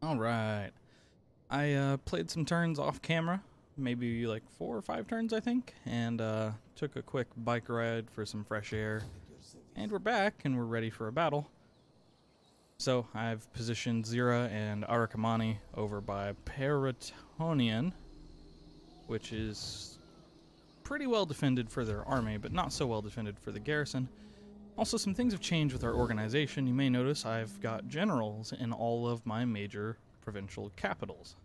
Alright. I played some turns off camera, maybe like 4 or 5 turns I think, and took a quick bike ride for some fresh air. And we're back and we're ready for a battle. So I've positioned Zira and Arakamani over by Peritonian, which is pretty well defended for their army, but not so well defended for the garrison. Also, some things have changed with our organization. You may notice I've got generals in all of my major provincial capitals.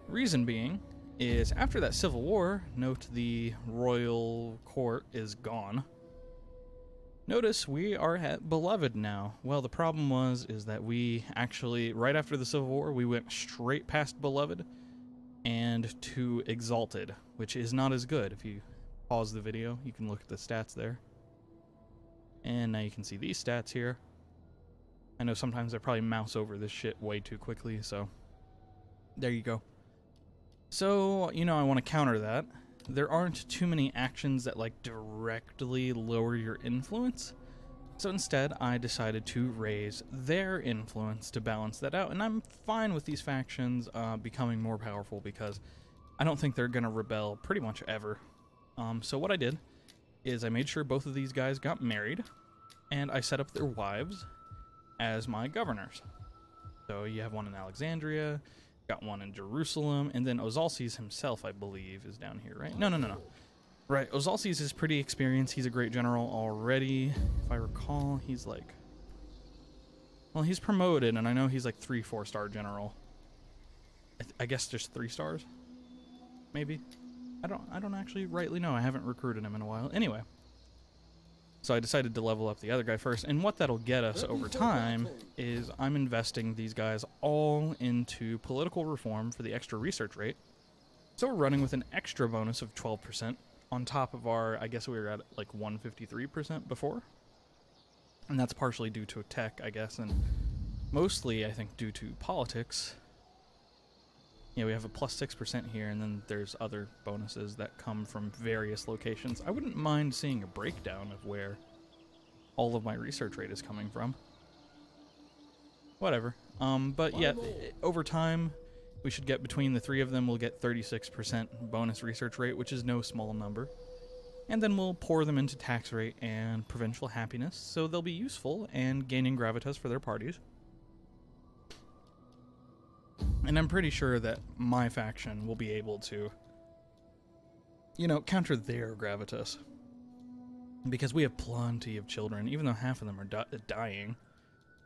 Reason being is after that civil war, note the royal court is gone. Notice we are at Beloved now. Well, the problem is that we actually, right after the civil war, we went straight past Beloved and to Exalted, which is not as good. If you pause the video, you can look at the stats there. And now you can see these stats here. I know sometimes I probably mouse over this shit way too quickly, so there you go. So, I want to counter that. There aren't too many actions that like directly lower your influence. So instead, I decided to raise their influence to balance that out. And I'm fine with these factions becoming more powerful because I don't think they're going to rebel pretty much ever. So what I did is I made sure both of these guys got married, and I set up their wives as my governors. So you have one in Alexandria, got one in Jerusalem, and then Ozalces himself, I believe, is down here, right? No. Right, Ozalces is pretty experienced. He's a great general already. If I recall, he's like... Well, he's promoted, and I know he's like 3-4-star general. I guess just 3 stars? Maybe? I don't actually rightly know. I haven't recruited him in a while. Anyway. So I decided to level up the other guy first, and what that'll get us over time is I'm investing these guys all into political reform for the extra research rate. So we're running with an extra bonus of 12% on top of our, I guess we were at like 153% before. And that's partially due to tech, I guess, and mostly, I think, due to politics. Yeah, we have a plus 6% here, and then there's other bonuses that come from various locations. I wouldn't mind seeing a breakdown of where all of my research rate is coming from. Whatever. But yeah, over time, we should get between the 3 of them, we'll get 36% bonus research rate, which is no small number. And then we'll pour them into tax rate and provincial happiness, so they'll be useful and gaining gravitas for their parties. And I'm pretty sure that my faction will be able to, counter their gravitas. Because we have plenty of children, even though half of them are dying.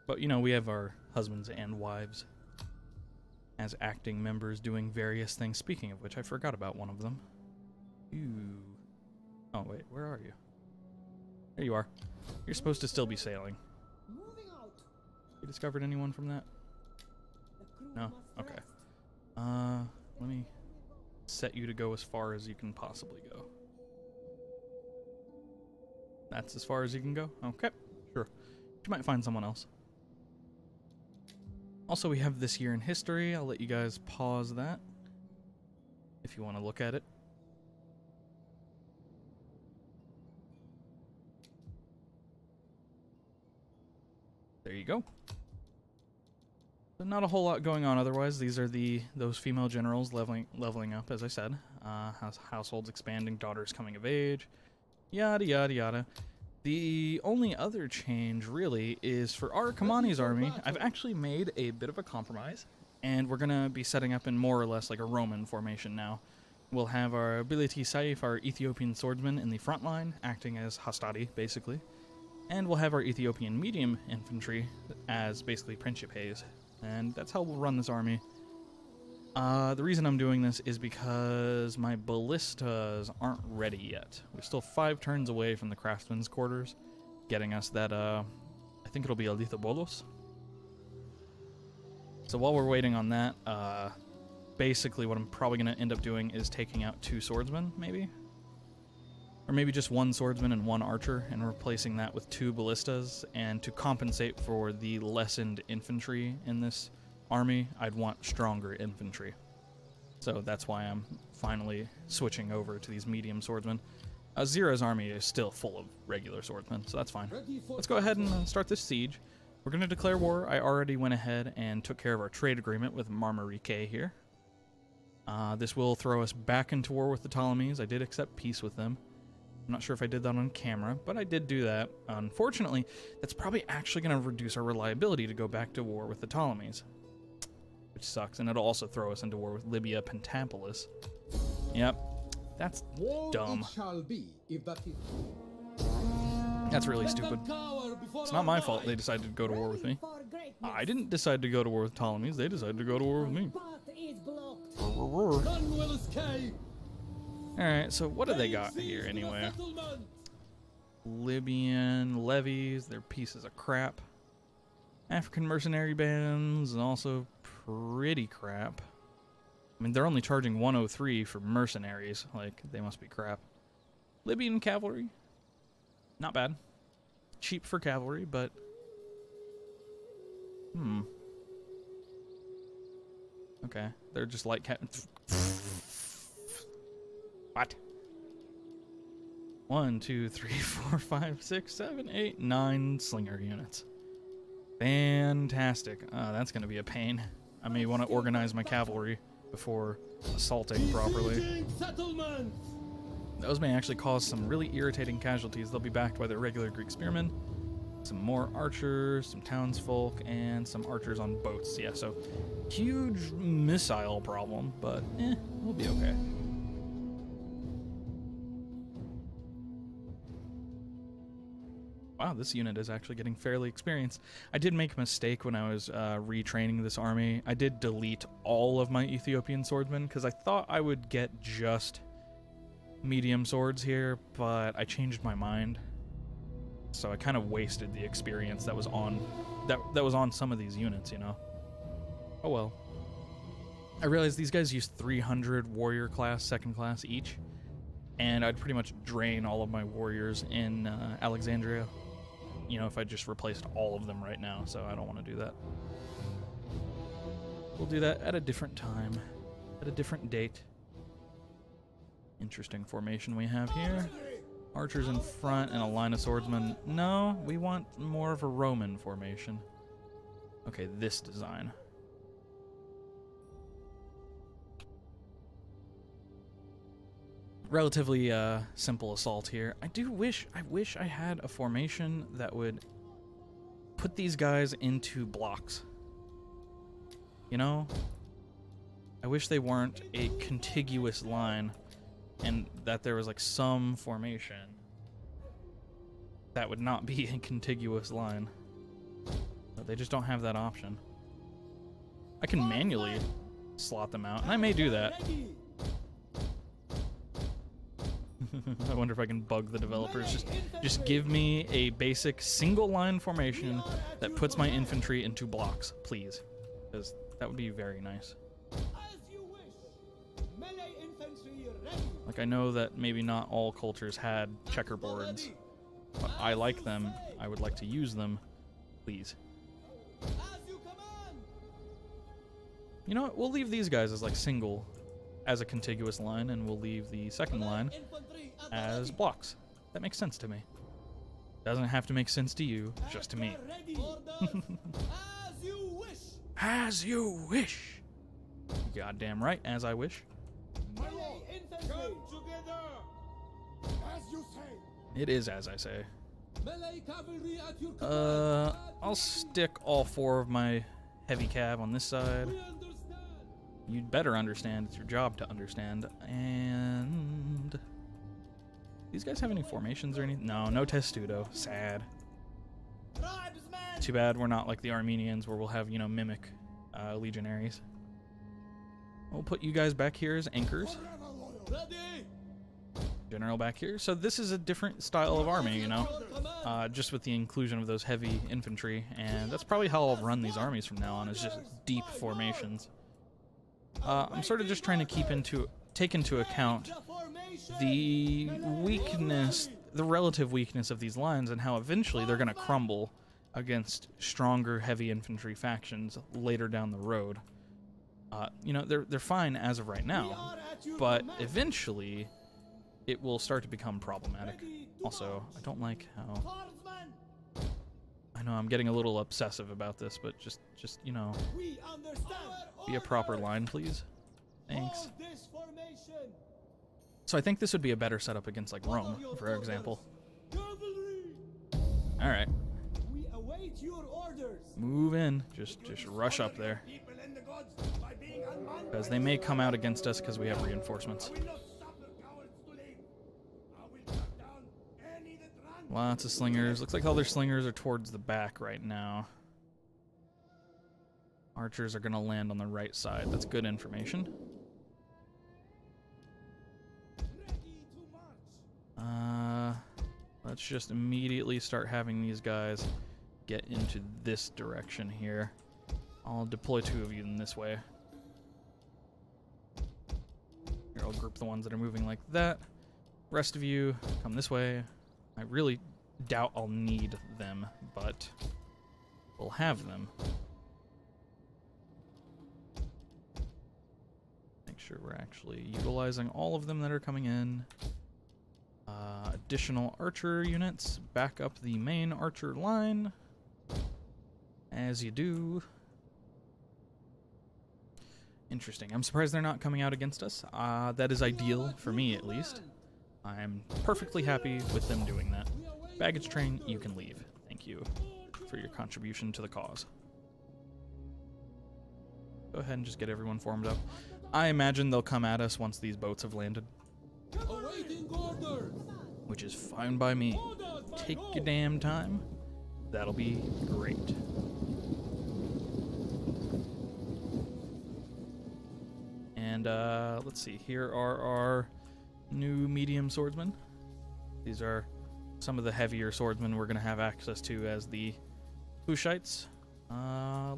But, we have our husbands and wives as acting members doing various things. Speaking of which, I forgot about one of them. Ooh. Oh, wait, where are you? There you are. You're supposed to still be sailing. You discovered anyone from that? No? Okay. Let me set you to go as far as you can possibly go. That's as far as you can go? Okay, sure. You might find someone else. Also, we have this year in history. I'll let you guys pause that if you want to look at it. There you go. So not a whole lot going on otherwise. These are those female generals leveling up, as I said. Households expanding, daughters coming of age, yada yada yada. The only other change really is for Arakamani's army. I've actually made a bit of a compromise, and we're gonna be setting up in more or less like a Roman formation now. We'll have our Ability Saif, our Ethiopian swordsman, in the front line, acting as hastati, basically. And we'll have our Ethiopian medium infantry as basically principes. And that's how we'll run this army. The reason I'm doing this is because my ballistas aren't ready yet. We're still 5 turns away from the craftsman's quarters, getting us that, I think it'll be a Lithobolos. So while we're waiting on that, basically what I'm probably going to end up doing is taking out 2 swordsmen, maybe? Or maybe just 1 swordsman and 1 archer, and replacing that with 2 ballistas. And to compensate for the lessened infantry in this army, I'd want stronger infantry. So that's why I'm finally switching over to these medium swordsmen. Zira's army is still full of regular swordsmen, so that's fine. Let's go ahead and start this siege. We're going to declare war. I already went ahead and took care of our trade agreement with Marmarike here. This will throw us back into war with the Ptolemies. I did accept peace with them. I'm not sure if I did that on camera, but I did do that. Unfortunately, that's probably actually going to reduce our reliability to go back to war with the Ptolemies, which sucks, and it'll also throw us into war with Libya Pentapolis. Yep, that's dumb. That's really stupid. It's not my fault they decided to go to war with me. I didn't decide to go to war with Ptolemies. They decided to go to war with me. Alright, so what do they got here anyway? Libyan levies, they're pieces of crap. African mercenary bands, and also pretty crap. I mean, they're only charging 103 for mercenaries. Like, they must be crap. Libyan cavalry, not bad. Cheap for cavalry, but... Okay, they're just light What? 1, 2, 3, 4, 5, 6, 7, 8, 9 slinger units. Fantastic. That's going to be a pain. I may want to organize my cavalry before assaulting properly. Those may actually cause some really irritating casualties. They'll be backed by their regular Greek spearmen, some more archers, some townsfolk, and some archers on boats. Yeah, so huge missile problem, but we'll be okay. Wow, this unit is actually getting fairly experienced. I did make a mistake when I was retraining this army. I did delete all of my Ethiopian swordsmen because I thought I would get just medium swords here, but I changed my mind. So I kind of wasted the experience that was on that was on some of these units, you know. Oh well. I realized these guys use 300 warrior class, second class each, and I'd pretty much drain all of my warriors in Alexandria. You know, if I just replaced all of them right now, so I don't want to do that. We'll do that at a different time, at a different date. Interesting formation we have here. Archers in front and a line of swordsmen. No, we want more of a Roman formation. Okay, this design. Relatively simple assault here. I wish I had a formation that would put these guys into blocks. You know? I wish they weren't a contiguous line and that there was like some formation that would not be a contiguous line. But they just don't have that option. I can manually slot them out, and I may do that. I wonder if I can bug the developers. Just give me a basic single line formation that puts my infantry into blocks, please. Because that would be very nice. Like, I know that maybe not all cultures had checkerboards, but I like them. I would like to use them. Please. You know what? We'll leave these guys as like single, as a contiguous line, and we'll leave the second line as blocks. That makes sense to me. Doesn't have to make sense to you, just to me. As you wish. Goddamn right, as I wish. It is as I say. I'll stick all 4 of my heavy cav on this side. You'd better understand. It's your job to understand. And these guys have any formations or anything? No, no testudo. Sad. Too bad we're not like the Armenians where we'll have, you know, mimic legionaries. We'll put you guys back here as anchors. General back here. So this is a different style of army, you know, just with the inclusion of those heavy infantry, and that's probably how I'll run these armies from now on, is just deep formations. I'm sort of just trying to take into account the weakness, the relative weakness of these lines, and how eventually they're going to crumble against stronger heavy infantry factions later down the road. You know, they're fine as of right now, but eventually it will start to become problematic. Also, I don't like I know I'm getting a little obsessive about this, but just you know, be a proper line, please. Thanks. So I think this would be a better setup against like Rome, for example. All right. Move in. Just rush up there. Because they may come out against us because we have reinforcements. Lots of slingers. Looks like all their slingers are towards the back right now. Archers are going to land on the right side. That's good information. Let's just immediately start having these guys get into this direction here. I'll deploy 2 of you in this way. Here, I'll group the ones that are moving like that. Rest of you, come this way. I really doubt I'll need them, but we'll have them. Make sure we're actually utilizing all of them that are coming in. Additional archer units, back up the main archer line. As you do. Interesting. I'm surprised they're not coming out against us. That is ideal, for me at least. I'm perfectly happy with them doing that. Baggage train, you can leave. Thank you for your contribution to the cause. Go ahead and just get everyone formed up. I imagine they'll come at us once these boats have landed. Which is fine by me. Take your damn time. That'll be great. And let's see, here are our new medium swordsmen. These are some of the heavier swordsmen we're going to have access to as the Hushites.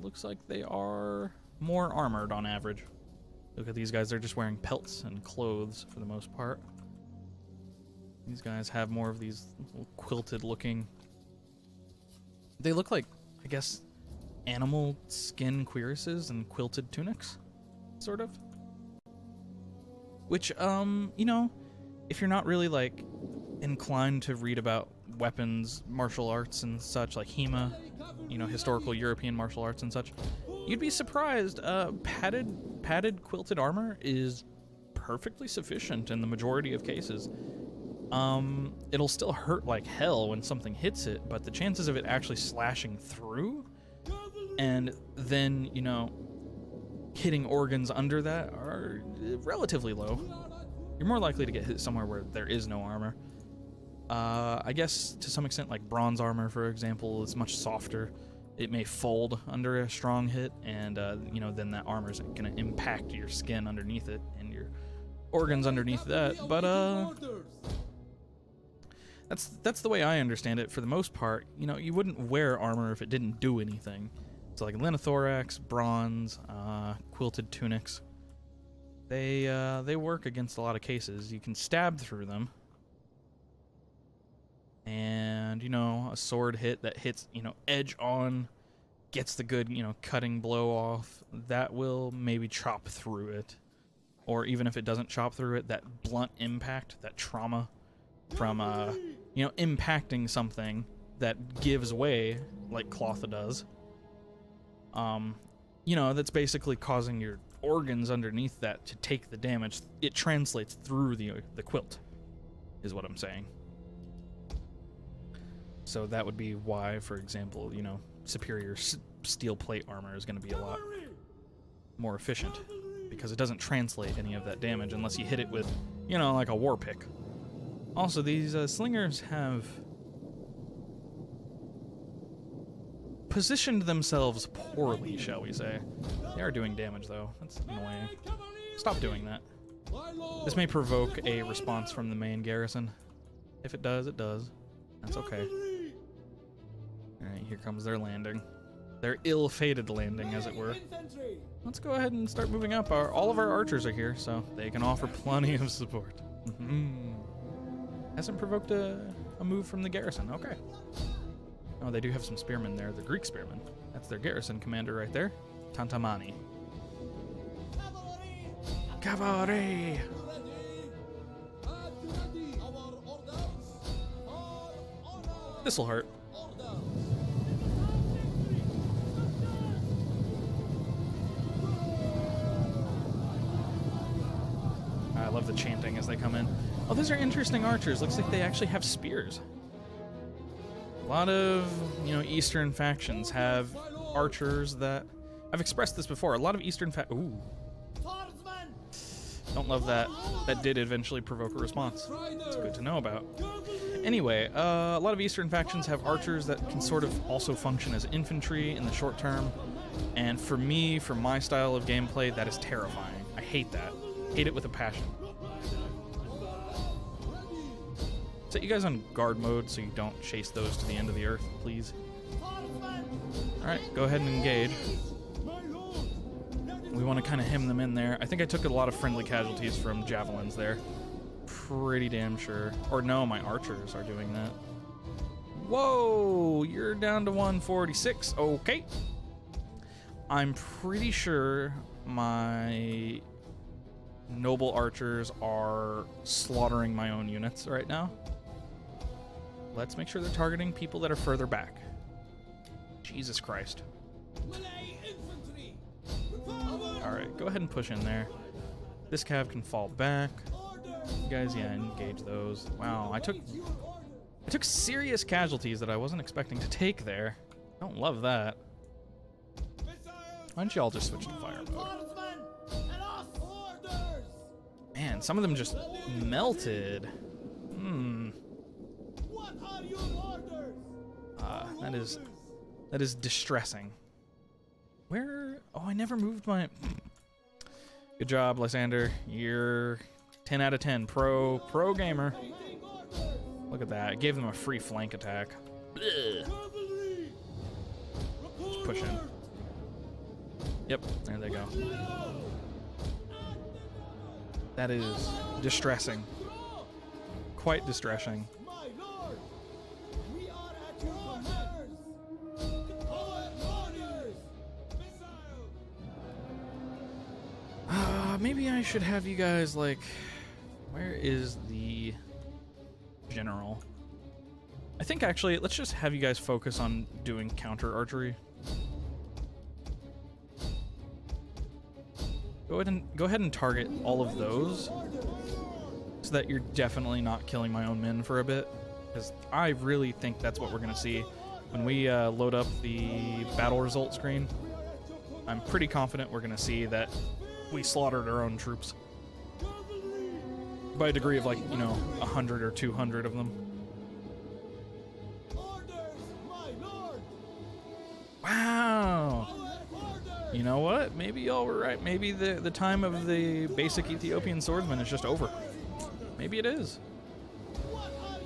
Looks like they are more armored on average. Look at these guys, they're just wearing pelts and clothes for the most part. These guys have more of these little quilted looking... They look like, I guess, animal skin cuirasses and quilted tunics, sort of. Which, you know, if you're not really, like, inclined to read about weapons, martial arts and such, like HEMA, you know, historical European martial arts and such, you'd be surprised. Padded quilted armor is perfectly sufficient in the majority of cases. It'll still hurt like hell when something hits it, but the chances of it actually slashing through and then, you know, hitting organs under that are relatively low. You're more likely to get hit somewhere where there is no armor. I guess to some extent, like bronze armor, for example, is much softer. It may fold under a strong hit, and you know, then that armor is going to impact your skin underneath it and your organs underneath that. But that's the way I understand it. For the most part, you know, you wouldn't wear armor if it didn't do anything. So like linothorax, bronze, quilted tunics, they work against a lot of cases. You can stab through them. And, you know, a sword hit that hits, you know, edge on, gets the good, you know, cutting blow off, that will maybe chop through it. Or even if it doesn't chop through it, that blunt impact, that trauma from, you know, impacting something that gives way, like cloth does. You know, that's basically causing your organs underneath that to take the damage. It translates through the quilt, is what I'm saying. So that would be why, for example, you know, superior steel plate armor is going to be a lot more efficient, because it doesn't translate any of that damage unless you hit it with, you know, like a war pick. Also, these slingers have positioned themselves poorly, shall we say. They are doing damage, though. That's annoying. Stop doing that. This may provoke a response from the main garrison. If it does, it does. That's okay. Alright, here comes their landing. Their ill-fated landing, as it were. Let's go ahead and start moving up. All of our archers are here, so they can offer plenty of support. Hasn't provoked a move from the garrison. Okay. Oh, they do have some spearmen there. The Greek spearmen. That's their garrison commander right there. Tantamani. Cavalry! This'll hurt. love the chanting as they come in. Oh, those are interesting archers. Looks like they actually have spears. A lot of, you know, Eastern factions have archers that... I've expressed this before. A lot of Eastern Ooh. Don't love that. That did eventually provoke a response. It's good to know about. Anyway, a lot of Eastern factions have archers that can sort of also function as infantry in the short term. And for me, for my style of gameplay, that is terrifying. I hate that. Hate it with a passion. Set you guys on guard mode so you don't chase those to the end of the earth, please. Alright, go ahead and engage. We want to kind of hem them in there. I think I took a lot of friendly casualties from javelins there. Pretty damn sure. Or no, my archers are doing that. Whoa, you're down to 146. Okay. I'm pretty sure my noble archers are slaughtering my own units right now. Let's make sure they're targeting people that are further back. Jesus Christ. Alright, go ahead and push in there. This cav can fall back. You guys, yeah, engage those. Wow, I took serious casualties that I wasn't expecting to take there. Don't love that. Why don't you all just switch to fire mode? Man, some of them just melted. That is distressing. Where? Oh, I never moved my... Good job, Lysander. You're 10 out of 10. Pro gamer. Look at that. I gave them a free flank attack. Ugh. Just push in. Yep, there they go. That is distressing. Quite distressing. Maybe I should have you guys, like... Where is the general? I think, actually, let's just have you guys focus on doing counter archery. Go ahead and target all of those so that you're definitely not killing my own men for a bit. Because I really think that's what we're going to see when we load up the battle result screen. I'm pretty confident we're going to see that we slaughtered our own troops. By a degree of, like, you know, 100 or 200 of them. Wow! You know what? Maybe y'all were right. Maybe the time of the basic Ethiopian swordsman is just over. Maybe it is.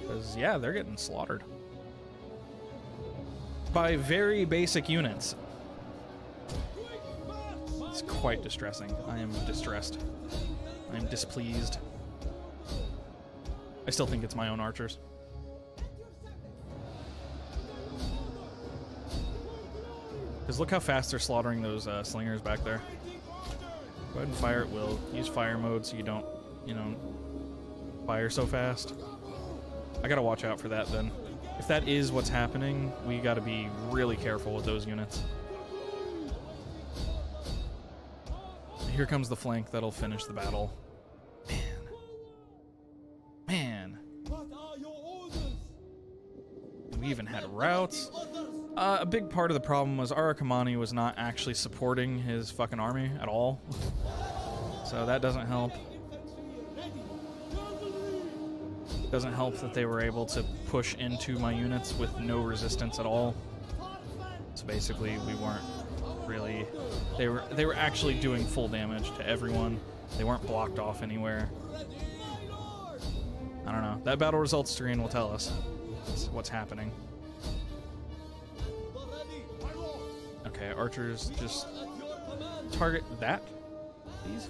Because, yeah, they're getting slaughtered. By very basic units. It's quite distressing. I am distressed. I am displeased. I still think it's my own archers. Because look how fast they're slaughtering those slingers back there. Go ahead and fire at will. Use fire mode so you don't, you know, fire so fast. I gotta watch out for that then. If that is what's happening, we gotta be really careful with those units. Here comes the flank that'll finish the battle. Man. We even had routes. A big part of the problem was Arakamani was not actually supporting his fucking army at all. So that doesn't help. Doesn't help that they were able to push into my units with no resistance at all. So basically we weren't really... They were actually doing full damage to everyone. They weren't blocked off anywhere. I don't know. That battle results screen will tell us what's happening. Okay, archers, just target that, please.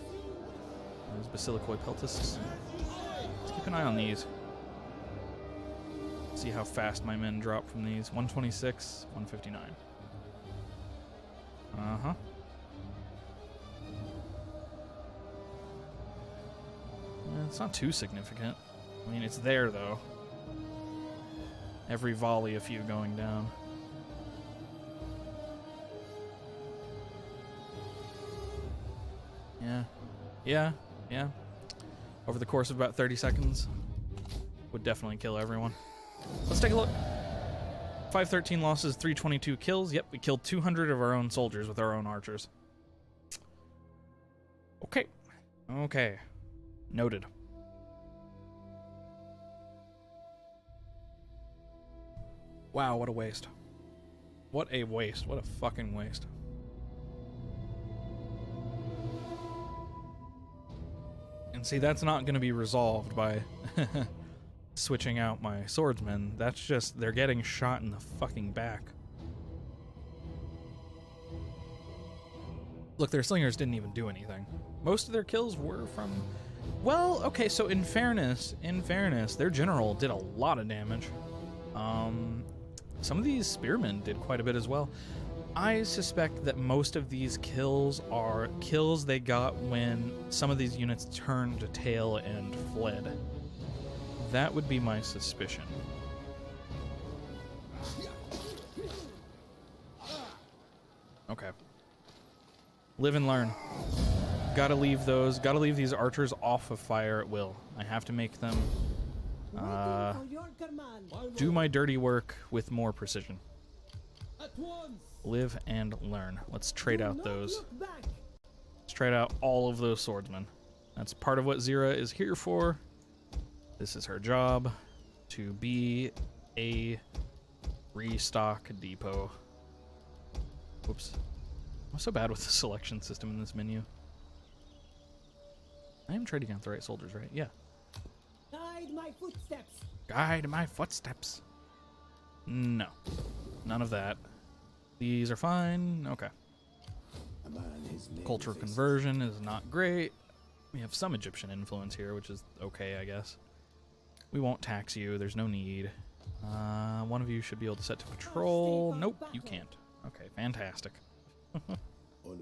Those Basilicoid Peltists. Let's keep an eye on these. See how fast my men drop from these. 126, 159. Uh-huh. It's not too significant. I mean, it's there, though. Every volley, a few going down. Yeah. over the course of about 30 seconds would definitely kill everyone. Let's take a look. 513 losses, 322 kills. Yep, we killed 200 of our own soldiers with our own archers. Okay. Okay. Noted. Wow, what a waste. What a waste. What a fucking waste. And see, that's not going to be resolved by switching out my swordsmen. That's just, they're getting shot in the fucking back. Look, their slingers didn't even do anything. Most of their kills were from... Well, okay, so in fairness, their general did a lot of damage. Some of these spearmen did quite a bit as well. I suspect that most of these kills are kills they got when some of these units turned to tail and fled. That would be my suspicion. Okay. Live and learn. Gotta leave these archers off of fire at will. I have to make them do my dirty work with more precision. Live and learn. Let's trade out those. Let's trade out all of those swordsmen. That's part of what Zira is here for. This is her job, to be a restock depot. Whoops. I'm so bad with the selection system in this menu. I am trading out the right soldiers, right? Yeah. Guide my footsteps. Guide my footsteps. No. None of that. These are fine. Okay. Cultural conversion is not great. We have some Egyptian influence here, which is okay, I guess. We won't tax you. There's no need. One of you should be able to set to patrol. Nope, you can't. Okay, fantastic. We'll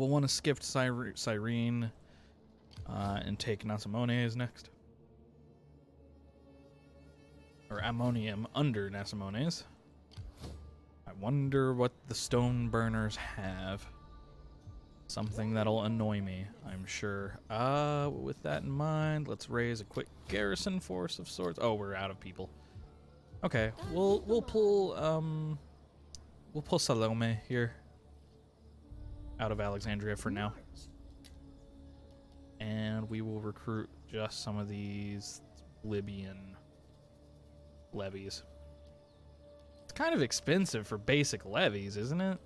want to skip Cyrene and take Nasamones next. Or Ammonium under Nasamones. I wonder what the stone burners have. Something that'll annoy me, I'm sure. With that in mind, let's raise a quick garrison force of sorts. Oh, we're out of people. Okay, we'll pull Salome here out of Alexandria for now. And we will recruit just some of these Libyan levies. It's kind of expensive for basic levies, isn't it?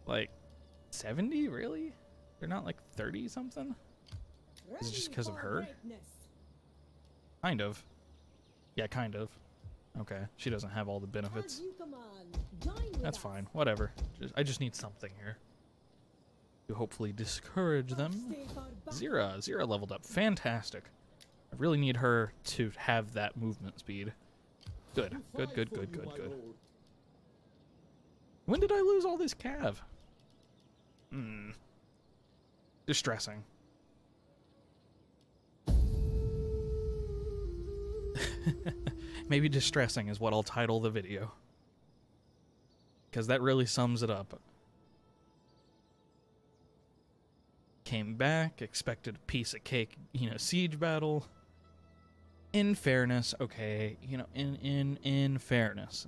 Like 70, really? They're not like 30 something? Is it just because of her? Kind of. Yeah, kind of. Okay, she doesn't have all the benefits. That's fine, whatever. I just need something here to hopefully discourage them. Zira leveled up. Fantastic. I really need her to have that movement speed. Good. When did I lose all this cav? Distressing. Maybe distressing is what I'll title the video. Because that really sums it up. Came back, expected a piece of cake, siege battle. In fairness, okay, in fairness,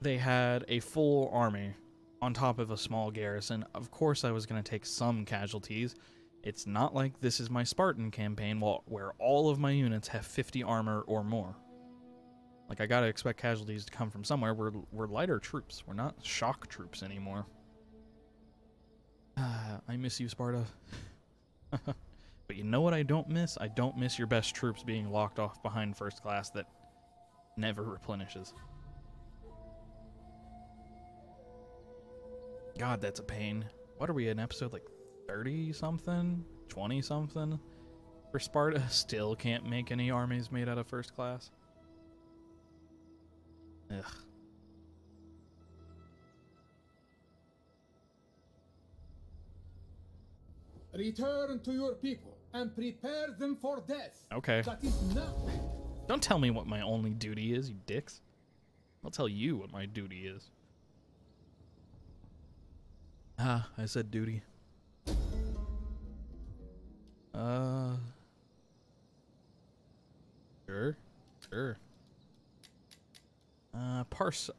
they had a full army on top of a small garrison. Of course I was going to take some casualties. It's not like this is my Spartan campaign where all of my units have 50 armor or more. Like, I gotta expect casualties to come from somewhere. We're lighter troops. We're not shock troops anymore. I miss you, Sparta. But you know what I don't miss? I don't miss your best troops being locked off behind first class that never replenishes. God, that's a pain. What are we in episode like 30-something? 20-something? For Sparta, still can't make any armies made out of first class. Ugh. Return to your people and prepare them for death. Okay. That is now. Don't tell me what my only duty is, you dicks. I'll tell you what my duty is. I said duty.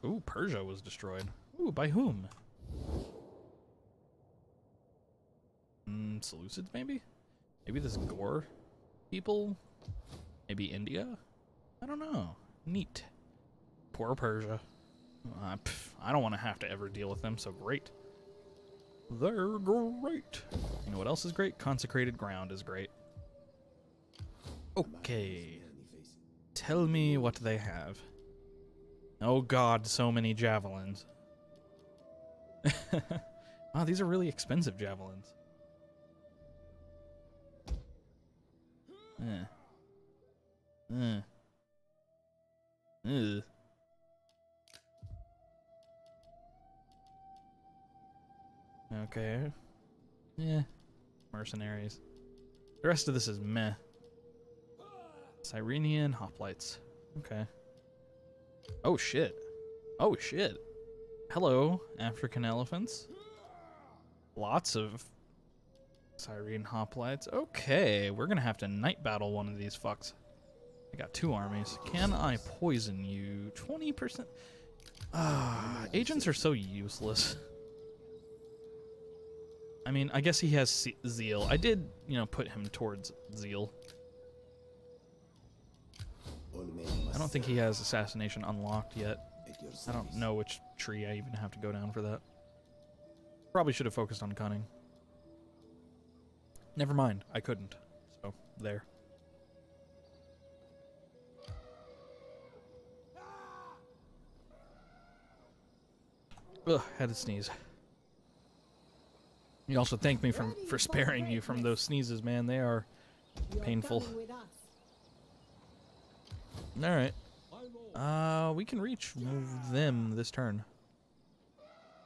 Ooh, Persia was destroyed. Ooh, by whom? Seleucids, maybe? Maybe this Gore people? Maybe India? I don't know. Neat. Poor Persia. I don't want to have to ever deal with them, so great. They're great. You know what else is great? Consecrated ground is great. Okay. Tell me what they have. Oh god, so many javelins. Wow, these are really expensive javelins. Ugh. Okay. Yeah. Mercenaries. The rest of this is meh. Cyrenian hoplites. Okay. Oh shit. Oh shit. Hello, African elephants. Lots of Cyrene hoplites. Okay, we're gonna have to night battle one of these fucks. I got 2 armies. Can I poison you? 20%? Agents are so useless. I mean, I guess he has zeal. I did, you know, put him towards zeal. I don't think he has assassination unlocked yet. I don't know which tree I even have to go down for that. Probably should have focused on cunning. Never mind, I couldn't. So, there. Ugh, had to sneeze. You also thank me for sparing you from those sneezes, man. They are painful. Alright. We can move them this turn.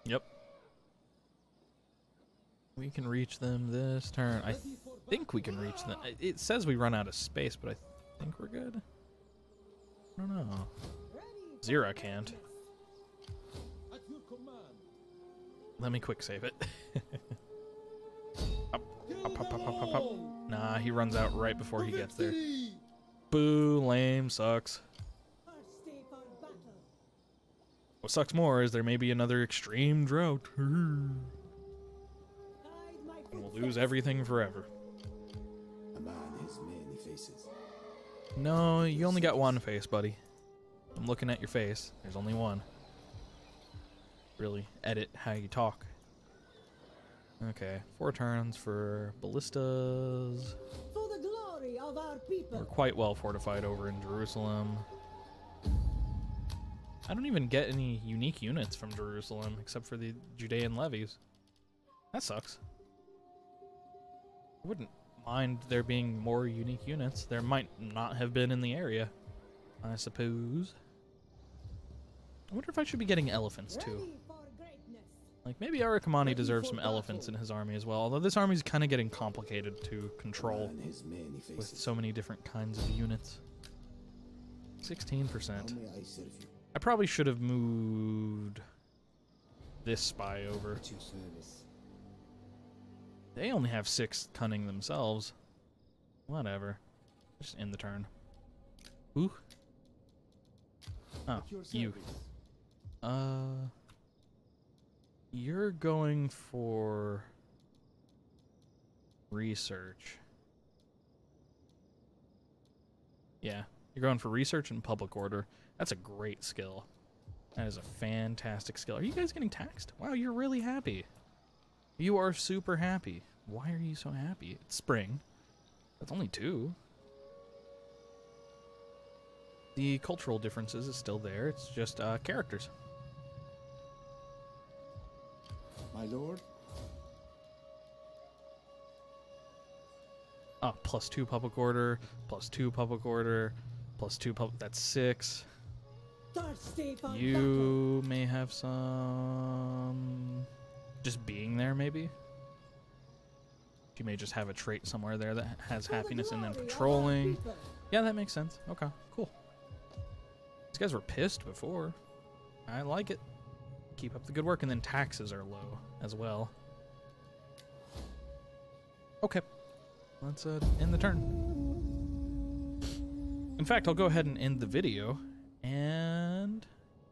Yep. We can reach them this turn. I think we can reach them. It says we run out of space, but I think we're good. I don't know. Zira can't. Let me quick save it. Up, up, up, up, up, up, up. Nah, he runs out right before he gets there. Boo, lame, sucks. What sucks more is there may be another extreme drought. And we'll lose everything forever. A man has many faces. No, you only got one face, buddy. I'm looking at your face. There's only one. Really edit how you talk. Okay, 4 turns for ballistas. For the glory of our people. We're quite well fortified over in Jerusalem. I don't even get any unique units from Jerusalem except for the Judean levies. That sucks. I wouldn't mind there being more unique units. There might not have been in the area, I suppose. I wonder if I should be getting elephants too. Like, maybe Arakamani deserves some elephants in his army as well, although this army is kind of getting complicated to control with so many different kinds of units. 16%. I probably should have moved this spy over. They only have 6 cunning themselves. Whatever. Just end the turn. Ooh. Oh, you. You're going for research. Yeah, you're going for research and public order. That's a great skill. That is a fantastic skill. Are you guys getting taxed? Wow, you're really happy. You are super happy. Why are you so happy? It's spring. That's only 2. The cultural differences is still there. It's just characters. My lord? Oh, +2 public order, +2 public order, +2 public. That's 6. You may have some just being there, maybe. You may just have a trait somewhere there that has happiness and then patrolling. Yeah, that makes sense. Okay, cool. These guys were pissed before. I like it. Keep up the good work, and then taxes are low as well. Okay, let's end the turn. In fact, I'll go ahead and end the video, and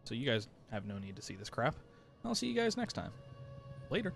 So you guys have no need to see this crap. I'll see you guys next time. Later.